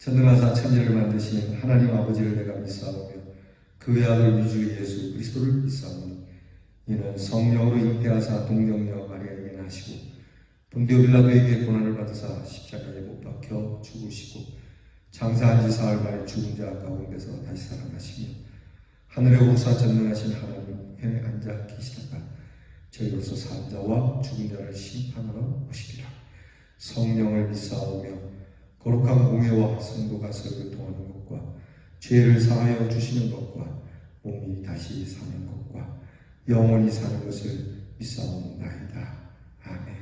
전능하사 천지를 만드신 하나님 아버지를 내가 믿사오며 그의 아들 위주 예수 그리스도를 믿사오니 이는 성령으로 잉태하사 동정녀 마리아에게 나시고 본디오 빌라도에게 고난을 받으사 십자가에 못 박혀 죽으시고 장사한 지 사흘 만에 죽은 자 가운데서 다시 살아나시며 하늘에 오르사 전능하신 하나님께 앉아 계시다가 저희로서 산 자와 죽은 자를 심판하러 오시리라. 성령을 믿사오며 거룩한 공회와 성도가 서로 통하는 것과 죄를 사하여 주시는 것과 몸이 다시 사는 것과 영원히 사는 것을 믿사옵나이다. 아멘.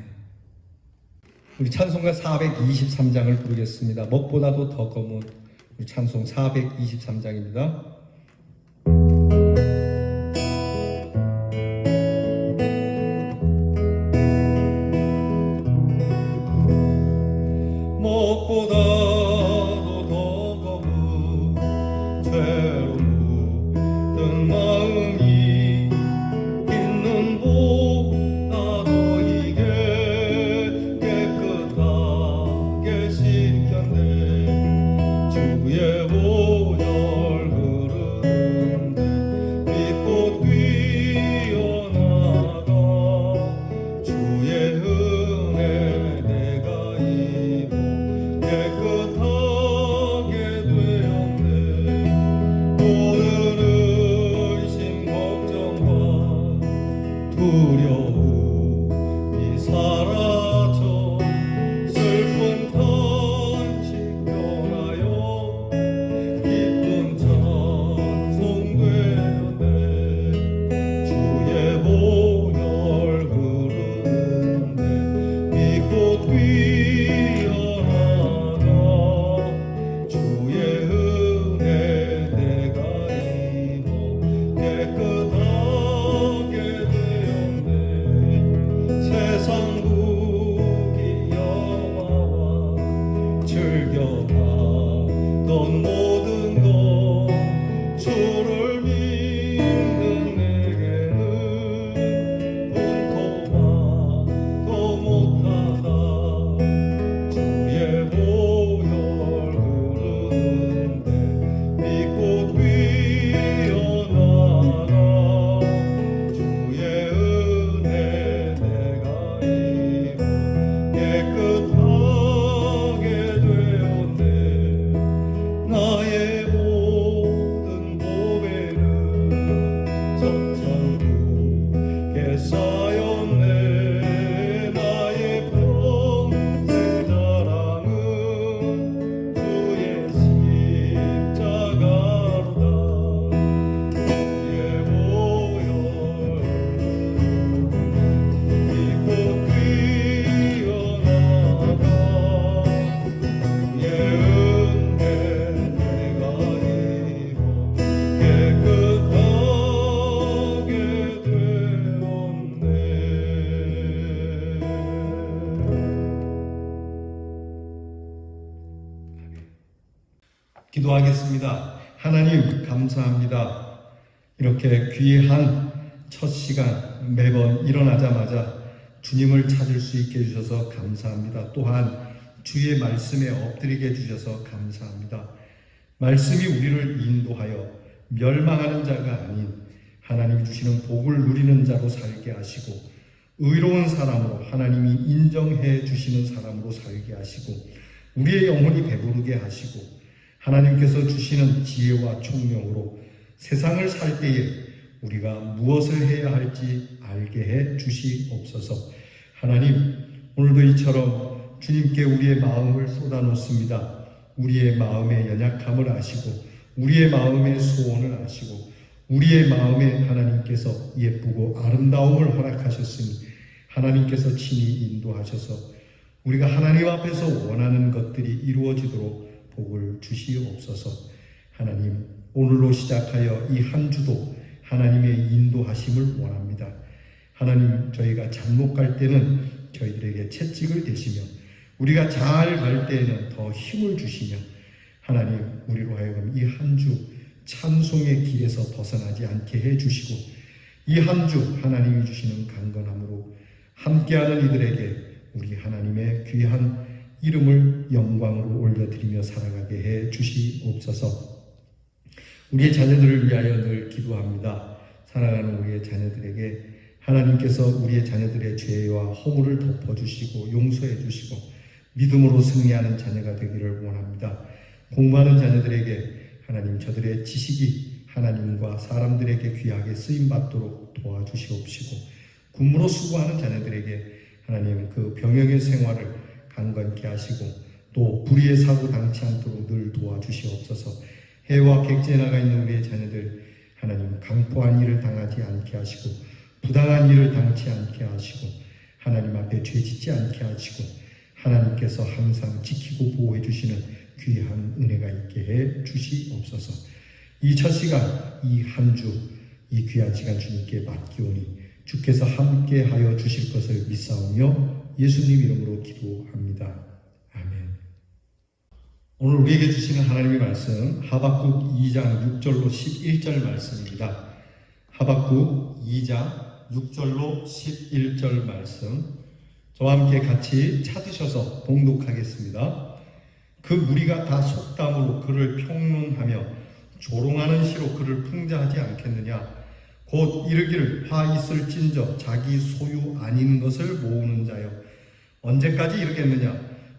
우리 찬송가 423장을 부르겠습니다. 먹보다도 더 검은 우리 찬송 423장입니다. 먹보다도 더 검은 죄로 묻은 마음이 있는 보다도 이게 깨끗하게 씻겼네. 주의 보혈 흐르는데 빛꽃 피어나가 주의 은혜 내가 입어 깨끗하게 되었네. 모든 의심 걱정과 두려움이 사라져 슬픈 탄식 변하여 기쁜 찬송 되었네. 주의 보혈 흐르는데 빛꽃 피어나가 주의 은혜 내가 입어 깨끗하게 되었네. 세상 국이 영화와 즐겨하던 모든 것 주를 믿는 내게는 분토마도 못하다. 주의 보혈 흐르는데 빛꽃 피어나가 주의 은혜 내가 입어 깨끗하게 되었네. 나의 모든 보배는 석천국에 쌓였네. 나의 평생 자랑은 주의 십자가로다. 주의 보혈 빛꽃 피어나가 주의 은혜 내가 입어 깨끗하게 되었네. 기도하겠습니다. 하나님 감사합니다. 이렇게 귀한 첫 시간 매번 일어나자마자 주님을 찾을 수 있게 해주셔서 감사합니다. 또한 주의 말씀에 엎드리게 해주셔서 감사합니다. 말씀이 우리를 인도하여 멸망하는 자가 아닌 하나님이 주시는 복을 누리는 자로 살게 하시고 의로운 사람으로 하나님이 인정해 주시는 사람으로 살게 하시고 우리의 영혼이 배부르게 하시고 하나님께서 주시는 지혜와 총명으로 세상을 살 때에 우리가 무엇을 해야 할지 알게 해 주시옵소서. 하나님, 오늘도 이처럼 주님께 우리의 마음을 쏟아놓습니다. 우리의 마음의 연약함을 아시고 우리의 마음의 소원을 아시고 우리의 마음에 하나님께서 예쁘고 아름다움을 허락하셨으니 하나님께서 친히 인도하셔서 우리가 하나님 앞에서 원하는 것들이 이루어지도록 복을 주시옵소서. 하나님, 오늘로 시작하여 이 한 주도 하나님의 인도하심을 원합니다. 하나님, 저희가 잘못 갈 때는 저희들에게 채찍을 대시며 우리가 잘 갈 때에는 더 힘을 주시며 하나님, 우리로 하여금 이 한 주 찬송의 길에서 벗어나지 않게 해주시고 이 한 주 하나님이 주시는 강건함으로 함께하는 이들에게 우리 하나님의 귀한 이름을 영광으로 올려드리며 살아가게 해 주시옵소서. 우리의 자녀들을 위하여 늘 기도합니다. 살아가는 우리의 자녀들에게 하나님께서 우리의 자녀들의 죄와 허물을 덮어주시고 용서해 주시고 믿음으로 승리하는 자녀가 되기를 원합니다. 공부하는 자녀들에게 하나님 저들의 지식이 하나님과 사람들에게 귀하게 쓰임받도록 도와주시옵시고 군무로 수고하는 자녀들에게 하나님 그 병역의 생활을 강건케 하시고 또 불의의 사고 당치 않도록 늘 도와주시옵소서. 해와 객지에 나가 있는 우리의 자녀들 하나님 강포한 일을 당하지 않게 하시고 부당한 일을 당치 않게 하시고 하나님 앞에 죄 짓지 않게 하시고 하나님께서 항상 지키고 보호해 주시는 귀한 은혜가 있게 해 주시옵소서. 이 첫 시간, 이 한 주, 이 귀한 시간 주님께 맡기오니 주께서 함께 하여 주실 것을 믿사오며 예수님 이름으로 기도합니다. 아멘. 오늘 우리에게 주시는 하나님의 말씀 하박국 2장 6절로 11절 말씀입니다. 하박국 2장 6절로 11절 말씀 저와 함께 같이 찾으셔서 봉독하겠습니다. 그 무리가 다 속담으로 그를 평론하며 조롱하는 시로 그를 풍자하지 않겠느냐. 곧 이르기를 화 있을진저 자기 소유 아닌 것을 모으는 자여 언제까지 이르겠느냐.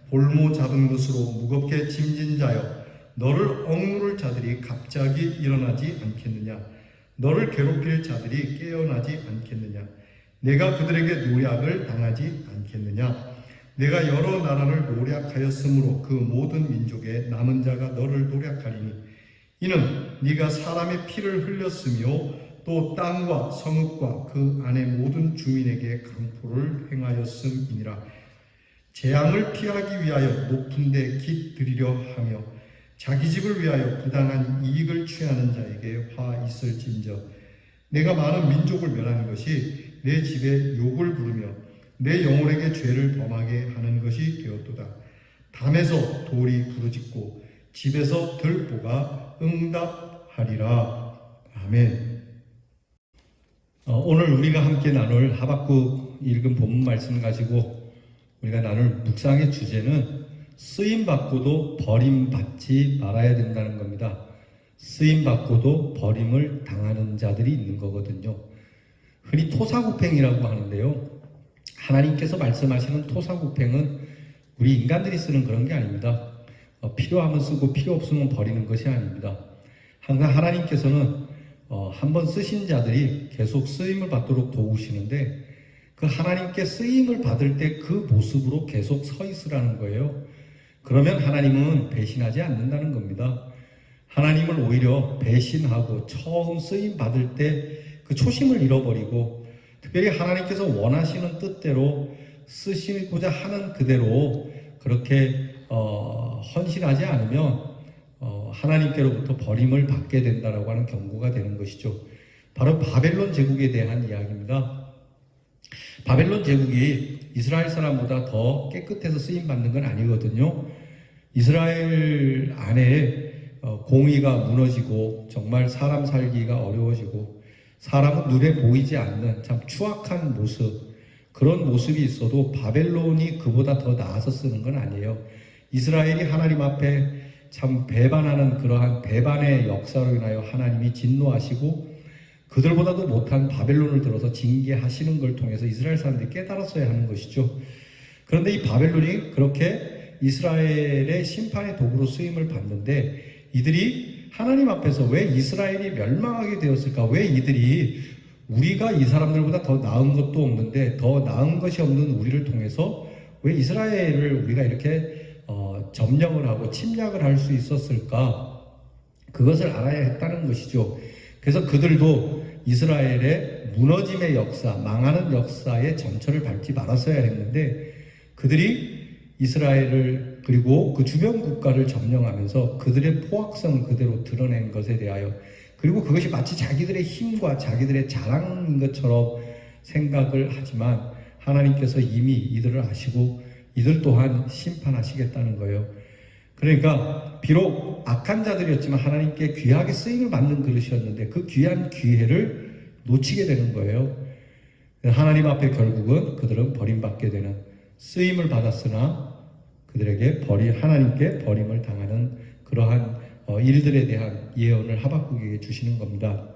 볼모 잡은 것으로 무겁게 짐진 자여 너를 억누를 자들이 갑자기 일어나지 않겠느냐. 너를 괴롭힐 자들이 깨어나지 않겠느냐. 내가 그들에게 노략을 당하지 않겠느냐. 내가 여러 나라를 노략하였으므로 그 모든 민족의 남은 자가 너를 노략하리니 이는 네가 사람의 피를 흘렸으며 또 땅과 성읍과 그 안의 모든 주민에게 강포를 행하였음이니라. 재앙을 피하기 위하여 높은 데 깃들이려 하며 자기 집을 위하여 부당한 이익을 취하는 자에게 화 있을진저 내가 많은 민족을 멸하는 것이 내 집에 욕을 부르며 내 영혼에게 죄를 범하게 하는 것이 되었도다. 담에서 돌이 부르짖고 집에서 들보가 응답하리라. 아멘. 오늘 우리가 함께 나눌 하박국 읽은 본문 말씀 가지고 우리가 나눌 묵상의 주제는 쓰임받고도 버림받지 말아야 된다는 겁니다. 쓰임받고도 버림을 당하는 자들이 있는 거거든요. 흔히 토사구팽이라고 하는데요. 하나님께서 말씀하시는 토사구팽은 우리 인간들이 쓰는 그런 게 아닙니다. 필요하면 쓰고 필요 없으면 버리는 것이 아닙니다. 항상 하나님께서는 한번 쓰신 자들이 계속 쓰임을 받도록 도우시는데 그 하나님께 쓰임을 받을 때 그 모습으로 계속 서 있으라는 거예요. 그러면 하나님은 배신하지 않는다는 겁니다. 하나님을 오히려 배신하고 처음 쓰임 받을 때 그 초심을 잃어버리고 특별히 하나님께서 원하시는 뜻대로 쓰시고자 하는 그대로 그렇게 헌신하지 않으면 하나님께로부터 버림을 받게 된다라고 하는 경고가 되는 것이죠. 바로 바벨론 제국에 대한 이야기입니다. 바벨론 제국이 이스라엘 사람보다 더 깨끗해서 쓰임받는 건 아니거든요. 이스라엘 안에 공의가 무너지고 정말 사람 살기가 어려워지고 사람은 눈에 보이지 않는 참 추악한 모습, 그런 모습이 있어도 바벨론이 그보다 더 나아서 쓰는 건 아니에요. 이스라엘이 하나님 앞에 참 배반하는 그러한 배반의 역사로 인하여 하나님이 진노하시고 그들보다도 못한 바벨론을 들어서 징계하시는 걸 통해서 이스라엘 사람들이 깨달았어야 하는 것이죠. 그런데 이 바벨론이 그렇게 이스라엘의 심판의 도구로 쓰임을 받는데 이들이 하나님 앞에서 왜 이스라엘이 멸망하게 되었을까? 왜 이들이 우리가 이 사람들보다 더 나은 것도 없는데 더 나은 것이 없는 우리를 통해서 왜 이스라엘을 우리가 이렇게 점령을 하고 침략을 할 수 있었을까? 그것을 알아야 했다는 것이죠. 그래서 그들도 이스라엘의 무너짐의 역사, 망하는 역사의 전철을 밟지 말았어야 했는데 그들이 이스라엘을 그리고 그 주변 국가를 점령하면서 그들의 포악성을 그대로 드러낸 것에 대하여 그리고 그것이 마치 자기들의 힘과 자기들의 자랑인 것처럼 생각을 하지만 하나님께서 이미 이들을 아시고 이들 또한 심판하시겠다는 거예요. 그러니까 비록 악한 자들이었지만 하나님께 귀하게 쓰임을 받는 그릇이었는데 그 귀한 기회를 놓치게 되는 거예요. 하나님 앞에 결국은 그들은 버림받게 되는, 쓰임을 받았으나 그들에게 하나님께 버림을 당하는 그러한 일들에 대한 예언을 하박국에게 주시는 겁니다.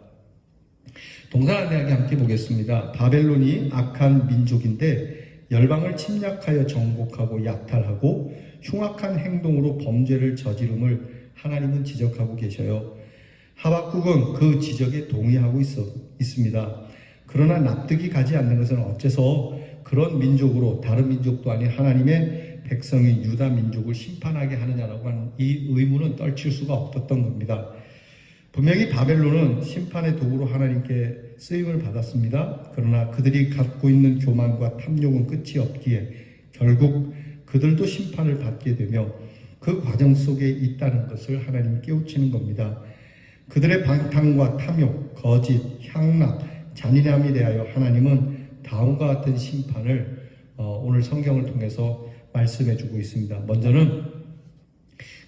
동산안내하게 함께 보겠습니다. 바벨론이 악한 민족인데 열방을 침략하여 정복하고 약탈하고 흉악한 행동으로 범죄를 저지름을 하나님은 지적하고 계셔요. 하박국은 그 지적에 동의하고 있습니다. 그러나 납득이 가지 않는 것은 어째서 그런 민족으로 다른 민족도 아닌 하나님의 백성인 유다 민족을 심판하게 하느냐라고 하는 이 의문은 떨칠 수가 없었던 겁니다. 분명히 바벨론은 심판의 도구로 하나님께 쓰임을 받았습니다. 그러나 그들이 갖고 있는 교만과 탐욕은 끝이 없기에 결국 그들도 심판을 받게 되며 그 과정 속에 있다는 것을 하나님 깨우치는 겁니다. 그들의 방탕과 탐욕, 거짓, 향락, 잔인함에 대하여 하나님은 다음과 같은 심판을 오늘 성경을 통해서 말씀해주고 있습니다. 먼저는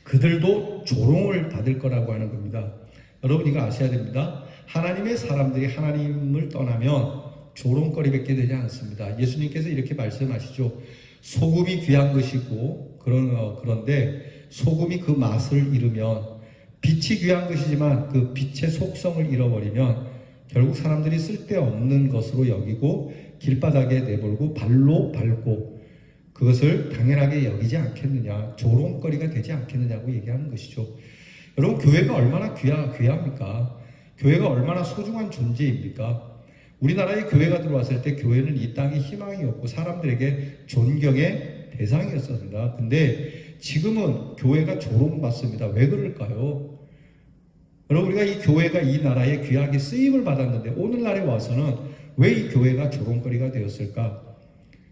그들도 조롱을 받을 거라고 하는 겁니다. 여러분 이거 아셔야 됩니다. 하나님의 사람들이 하나님을 떠나면 조롱거리밖에 되지 않습니다. 예수님께서 이렇게 말씀하시죠. 소금이 귀한 것이고 그런데 소금이 그 맛을 잃으면 빛이 귀한 것이지만 그 빛의 속성을 잃어버리면 결국 사람들이 쓸데없는 것으로 여기고 길바닥에 내몰고 발로 밟고 그것을 당연하게 여기지 않겠느냐, 조롱거리가 되지 않겠느냐고 얘기하는 것이죠. 여러분 교회가 얼마나 귀합니까? 교회가 얼마나 소중한 존재입니까? 우리나라에 교회가 들어왔을 때 교회는 이 땅에 희망이었고 사람들에게 존경의 대상이었습니다. 근데 지금은 교회가 조롱받습니다. 왜 그럴까요? 여러분 우리가 이 교회가 이 나라에 귀하게 쓰임을 받았는데 오늘날에 와서는 왜 이 교회가 조롱거리가 되었을까?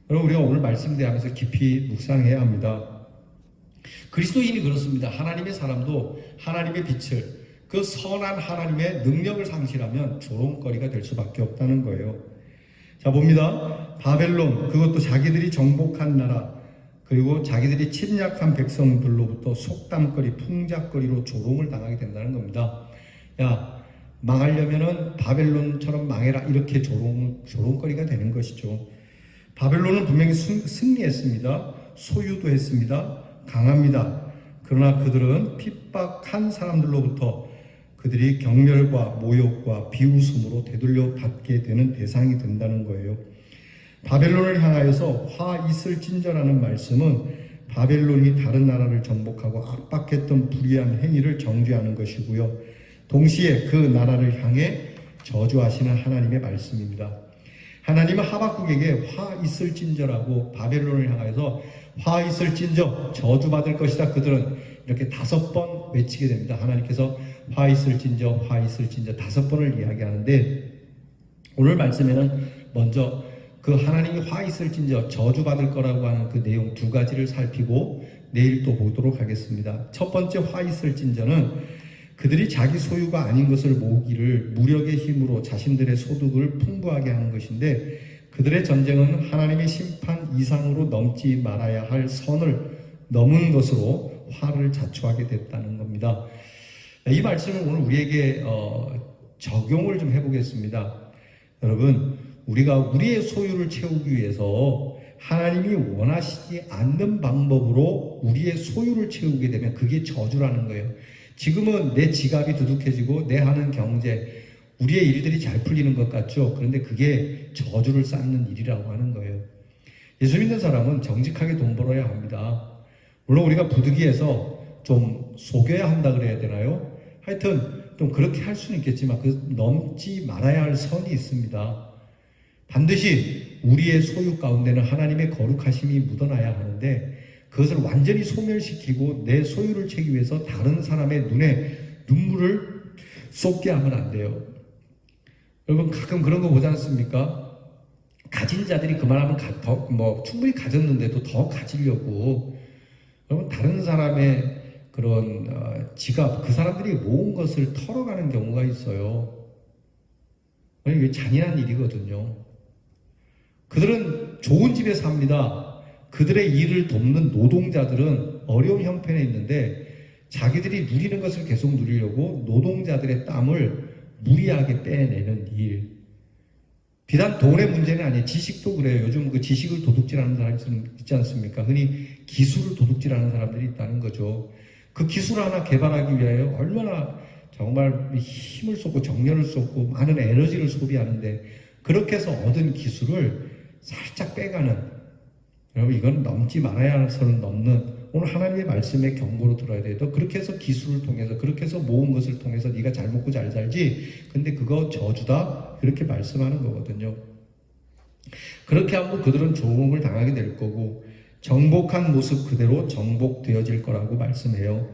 여러분 우리가 오늘 말씀대하면서 깊이 묵상해야 합니다. 그리스도인이 그렇습니다. 하나님의 사람도 하나님의 빛을 그 선한 하나님의 능력을 상실하면 조롱거리가 될 수밖에 없다는 거예요. 자 봅니다. 바벨론 그것도 자기들이 정복한 나라 그리고 자기들이 침략한 백성들로부터 속담거리 풍작거리로 조롱을 당하게 된다는 겁니다. 야 망하려면은 바벨론처럼 망해라 이렇게 조롱거리가 되는 것이죠. 바벨론은 분명히 승리했습니다. 소유도 했습니다. 강합니다. 그러나 그들은 핍박한 사람들로부터 그들이 경멸과 모욕과 비웃음으로 되돌려 받게 되는 대상이 된다는 거예요. 바벨론을 향하여서 화 있을진저라는 말씀은 바벨론이 다른 나라를 정복하고 압박했던 불의한 행위를 정죄하는 것이고요. 동시에 그 나라를 향해 저주하시는 하나님의 말씀입니다. 하나님은 하박국에게 화 있을진저라고 바벨론을 향하여서 화 있을진저 저주받을 것이다. 그들은 이렇게 5번 외치게 됩니다. 하나님께서 화 있을진저 화 있을진저 5번을 이야기하는데 오늘 말씀에는 먼저 그 하나님이 화 있을진저 저주받을 거라고 하는 그 내용 2가지를 살피고 내일 또 보도록 하겠습니다. 첫 번째 화 있을진저는 그들이 자기 소유가 아닌 것을 모으기를 무력의 힘으로 자신들의 소득을 풍부하게 하는 것인데 그들의 전쟁은 하나님의 심판 이상으로 넘지 말아야 할 선을 넘은 것으로 화를 자초하게 됐다는 겁니다. 이 말씀을 오늘 우리에게 적용을 좀 해보겠습니다. 여러분 우리가 우리의 소유를 채우기 위해서 하나님이 원하시지 않는 방법으로 우리의 소유를 채우게 되면 그게 저주라는 거예요. 지금은 내 지갑이 두둑해지고 내 하는 경제, 우리의 일들이 잘 풀리는 것 같죠. 그런데 그게 저주를 쌓는 일이라고 하는 거예요. 예수 믿는 사람은 정직하게 돈 벌어야 합니다. 물론 우리가 부득이해서 좀 속여야 한다 그래야 되나요? 하여튼 좀 그렇게 할 수는 있겠지만 그 넘지 말아야 할 선이 있습니다. 반드시 우리의 소유 가운데는 하나님의 거룩하심이 묻어나야 하는데 그것을 완전히 소멸시키고 내 소유를 채기 위해서 다른 사람의 눈에 눈물을 쏟게 하면 안 돼요. 여러분 가끔 그런 거 보지 않습니까? 가진 자들이 그만하면 충분히 가졌는데도 더 가지려고 여러분 다른 사람의 그런 지갑 그 사람들이 모은 것을 털어가는 경우가 있어요. 이게 잔인한 일이거든요. 그들은 좋은 집에 삽니다. 그들의 일을 돕는 노동자들은 어려운 형편에 있는데 자기들이 누리는 것을 계속 누리려고 노동자들의 땀을 무리하게 빼내는 일. 비단 돈의 문제는 아니에요. 지식도 그래요. 요즘 그 지식을 도둑질하는 사람이 있지 않습니까? 흔히 기술을 도둑질하는 사람들이 있다는 거죠. 그 기술 하나 개발하기 위하여 얼마나 정말 힘을 쏟고 정열을 쏟고 많은 에너지를 소비하는데, 그렇게 해서 얻은 기술을 살짝 빼가는, 여러분 이건 넘지 말아야 해서는 넘는, 오늘 하나님의 말씀에 경고로 들어야 돼요. 너 그렇게 해서 기술을 통해서, 그렇게 해서 모은 것을 통해서 네가 잘 먹고 잘 살지, 근데 그거 저주다, 그렇게 말씀하는 거거든요. 그렇게 하면 그들은 조롱을 당하게 될 거고 정복한 모습 그대로 정복되어질 거라고 말씀해요.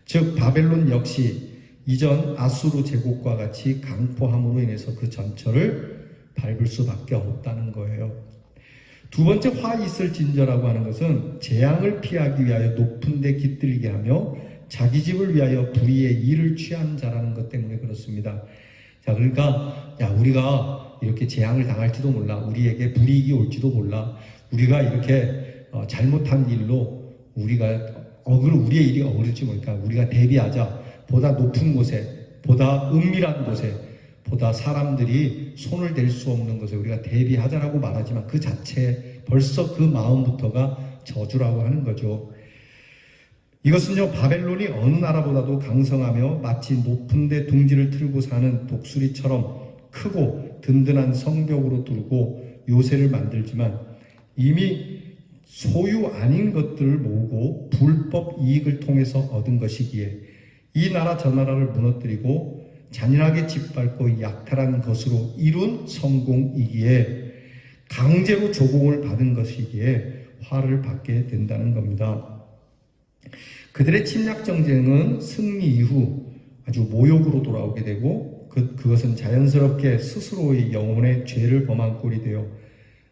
즉 바벨론 역시 이전 아수르 제국과 같이 강포함으로 인해서 그 전철을 밟을 수밖에 없다는 거예요. 두 번째 화 있을 진저라고 하는 것은 재앙을 피하기 위하여 높은 데 깃들게 하며 자기 집을 위하여 불의의 일을 취한 자라는 것 때문에 그렇습니다. 자, 그러니까 우리가 이렇게 재앙을 당할지도 몰라, 우리에게 불이익이 올지도 몰라, 우리가 이렇게 잘못한 일로 우리의 일이 어그를지 모르니까 우리가 대비하자. 보다 높은 곳에, 보다 은밀한 곳에, 보다 사람들이 손을 댈 수 없는 곳에 우리가 대비하자라고 말하지만 그 자체 벌써 그 마음부터가 저주라고 하는 거죠. 이것은요, 바벨론이 어느 나라보다도 강성하며 마치 높은 데 둥지를 틀고 사는 독수리처럼 크고 든든한 성벽으로 두르고 요새를 만들지만 이미 소유 아닌 것들을 모으고 불법 이익을 통해서 얻은 것이기에 이 나라 저 나라를 무너뜨리고 잔인하게 짓밟고 약탈한 것으로 이룬 성공이기에, 강제로 조공을 받은 것이기에 화를 받게 된다는 겁니다. 그들의 침략 정쟁은 승리 이후 아주 모욕으로 돌아오게 되고 그것은 자연스럽게 스스로의 영혼의 죄를 범한 꼴이 되어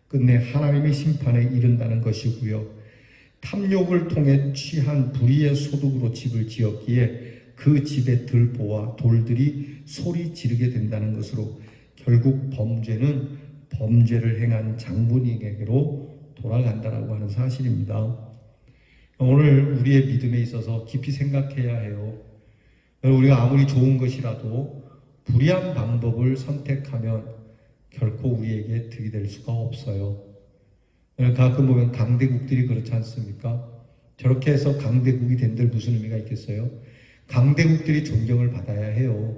끝내 하나님의 심판에 이른다는 것이고요. 탐욕을 통해 취한 불의의 소득으로 집을 지었기에 그 집의 들보와 돌들이 소리 지르게 된다는 것으로 결국 범죄는 범죄를 행한 장본인에게로 돌아간다라고 하는 사실입니다. 오늘 우리의 믿음에 있어서 깊이 생각해야 해요. 우리가 아무리 좋은 것이라도 불의한 방법을 선택하면 결코 우리에게 득이 될 수가 없어요. 가끔 보면 강대국들이 그렇지 않습니까? 저렇게 해서 강대국이 된들 무슨 의미가 있겠어요? 강대국들이 존경을 받아야 해요.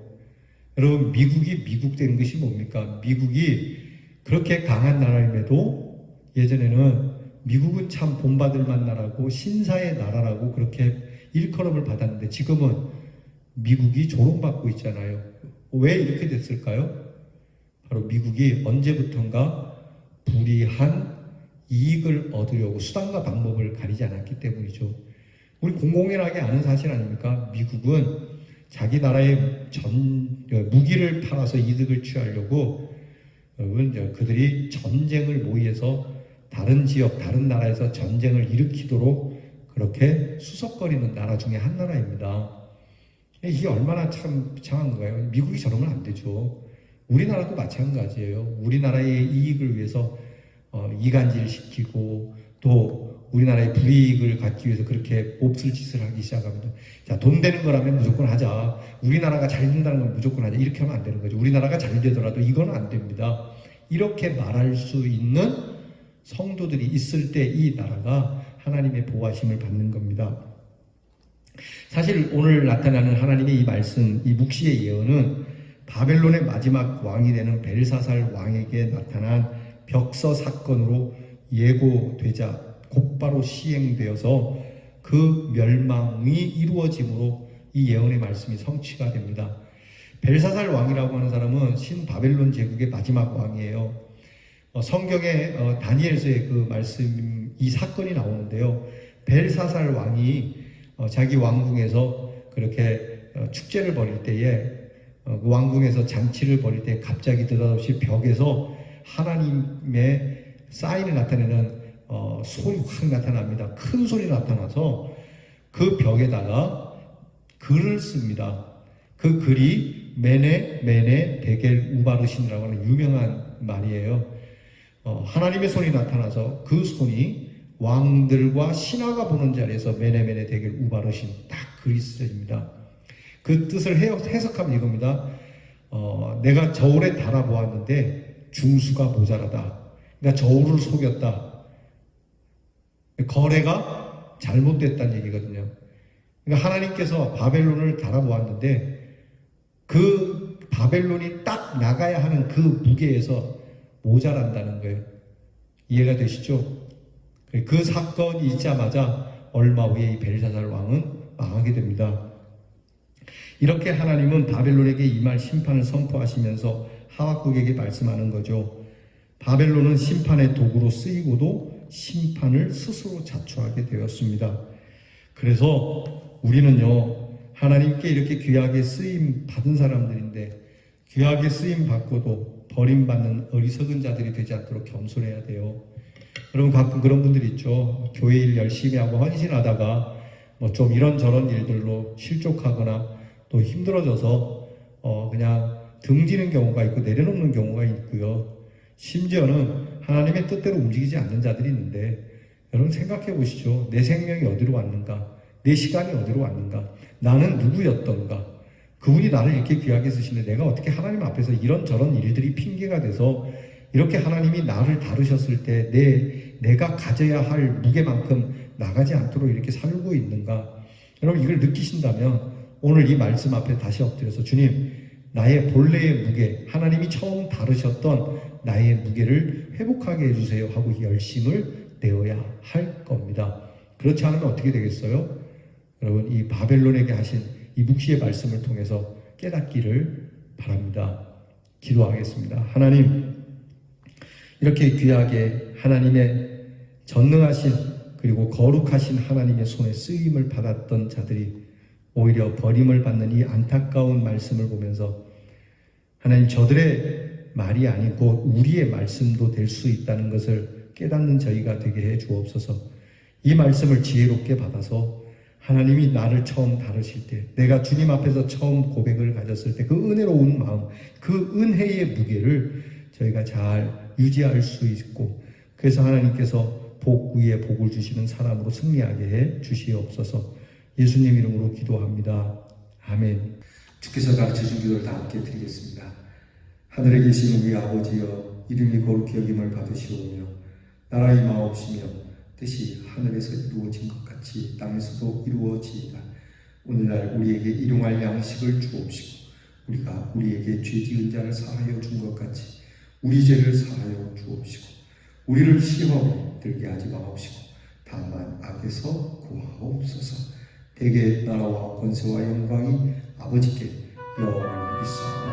여러분, 미국이 미국된 것이 뭡니까? 미국이 그렇게 강한 나라임에도 예전에는 미국은 참 본받을 만한 나라고 신사의 나라라고 그렇게 일컬음을 받았는데 지금은 미국이 조롱받고 있잖아요. 왜 이렇게 됐을까요? 바로 미국이 언제부턴가 불이한 이익을 얻으려고 수단과 방법을 가리지 않았기 때문이죠. 우리 공공연하게 아는 사실 아닙니까? 미국은 자기 나라의 무기를 팔아서 이득을 취하려고 그들이 전쟁을 모의해서 다른 지역, 다른 나라에서 전쟁을 일으키도록 그렇게 수석거리는 나라 중에 한 나라입니다. 이게 얼마나 참 비참한 거예요. 미국이 저러면 안 되죠. 우리나라도 마찬가지예요. 우리나라의 이익을 위해서 이간질 시키고 또 우리나라의 불이익을 갖기 위해서 그렇게 몹쓸 짓을 하기 시작합니다. 자, 돈 되는 거라면 무조건 하자. 우리나라가 잘 된다는 건 무조건 하자. 이렇게 하면 안 되는 거죠. 우리나라가 잘 되더라도 이건 안 됩니다. 이렇게 말할 수 있는 성도들이 있을 때 이 나라가 하나님의 보호하심을 받는 겁니다. 사실 오늘 나타나는 하나님의 이 말씀, 이 묵시의 예언은 바벨론의 마지막 왕이 되는 벨사살 왕에게 나타난 벽서 사건으로 예고되자 곧바로 시행되어서 그 멸망이 이루어짐으로 이 예언의 말씀이 성취가 됩니다. 벨사살 왕이라고 하는 사람은 신바벨론 제국의 마지막 왕이에요. 성경에 다니엘서의 그 말씀, 이 사건이 나오는데요. 벨사살 왕이 자기 왕궁에서 그렇게 축제를 벌일 때에 그 왕궁에서 잔치를 벌일 때 갑자기 느닷없이 벽에서 하나님의 사인을 나타내는 손이 확 나타납니다. 큰 손이 나타나서 그 벽에다가 글을 씁니다. 그 글이 메네 데겔 우바르신이라고 하는 유명한 말이에요. 하나님의 손이 나타나서 그 손이 왕들과 신하가 보는 자리에서 메네 데겔 우바르신 딱 글이 쓰여집니다. 그 뜻을 해석하면 이겁니다. 내가 저울에 달아보았는데 중수가 모자라다. 그러니까 저울을 속였다. 거래가 잘못됐다는 얘기거든요. 그러니까 하나님께서 바벨론을 달아보았는데 그 바벨론이 딱 나가야 하는 그 무게에서 모자란다는 거예요. 이해가 되시죠? 그 사건이 있자마자 얼마 후에 이 벨사살 왕은 망하게 됩니다. 이렇게 하나님은 바벨론에게 임할 심판을 선포하시면서 하박국에게 말씀하는 거죠. 바벨론은 심판의 도구로 쓰이고도 심판을 스스로 자초하게 되었습니다. 그래서 우리는요, 하나님께 이렇게 귀하게 쓰임 받은 사람들인데 귀하게 쓰임 받고도 버림받는 어리석은 자들이 되지 않도록 겸손해야 돼요. 여러분 가끔 그런 분들 있죠. 교회 일 열심히 하고 헌신하다가 뭐 좀 이런저런 일들로 실족하거나 또 힘들어져서 그냥 등지는 경우가 있고 내려놓는 경우가 있고요. 심지어는 하나님의 뜻대로 움직이지 않는 자들이 있는데 여러분 생각해 보시죠. 내 생명이 어디로 왔는가? 내 시간이 어디로 왔는가? 나는 누구였던가? 그분이 나를 이렇게 귀하게 쓰시는데 내가 어떻게 하나님 앞에서 이런저런 일들이 핑계가 돼서 이렇게 하나님이 나를 다루셨을 때 내가 가져야 할 무게만큼 나가지 않도록 이렇게 살고 있는가? 여러분 이걸 느끼신다면 오늘 이 말씀 앞에 다시 엎드려서 주님, 나의 본래의 무게, 하나님이 처음 다루셨던 나의 무게를 회복하게 해주세요 하고 열심을 내어야 할 겁니다. 그렇지 않으면 어떻게 되겠어요? 여러분 이 바벨론에게 하신 이 묵시의 말씀을 통해서 깨닫기를 바랍니다. 기도하겠습니다. 하나님, 이렇게 귀하게 하나님의 전능하신 그리고 거룩하신 하나님의 손에 쓰임을 받았던 자들이 오히려 버림을 받는 이 안타까운 말씀을 보면서 하나님, 저들의 말이 아니고 우리의 말씀도 될 수 있다는 것을 깨닫는 저희가 되게 해 주옵소서. 이 말씀을 지혜롭게 받아서 하나님이 나를 처음 다루실 때, 내가 주님 앞에서 처음 고백을 가졌을 때 그 은혜로운 마음, 그 은혜의 무게를 저희가 잘 유지할 수 있고, 그래서 하나님께서 복 위에 복을 주시는 사람으로 승리하게 해 주시옵소서. 예수님 이름으로 기도합니다. 아멘. 주께서 가르쳐준 기도를 다 함께 드리겠습니다. 하늘에 계신 우리 아버지여, 이름이 거룩히 여김을 받으시오며 나라의 임하옵시며 뜻이 하늘에서 이루어진 것 같이 땅에서도 이루어지이다. 오늘날 우리에게 일용할 양식을 주옵시고 우리가 우리에게 죄 지은 자를 사하여 준 것 같이 우리 죄를 사하여 주옵시고 우리를 시험에 들게 하지 마옵시고 다만 악에서 구하옵소서. 대개 나라와 권세와 영광이 아버지께 영원히 있사옵나이다.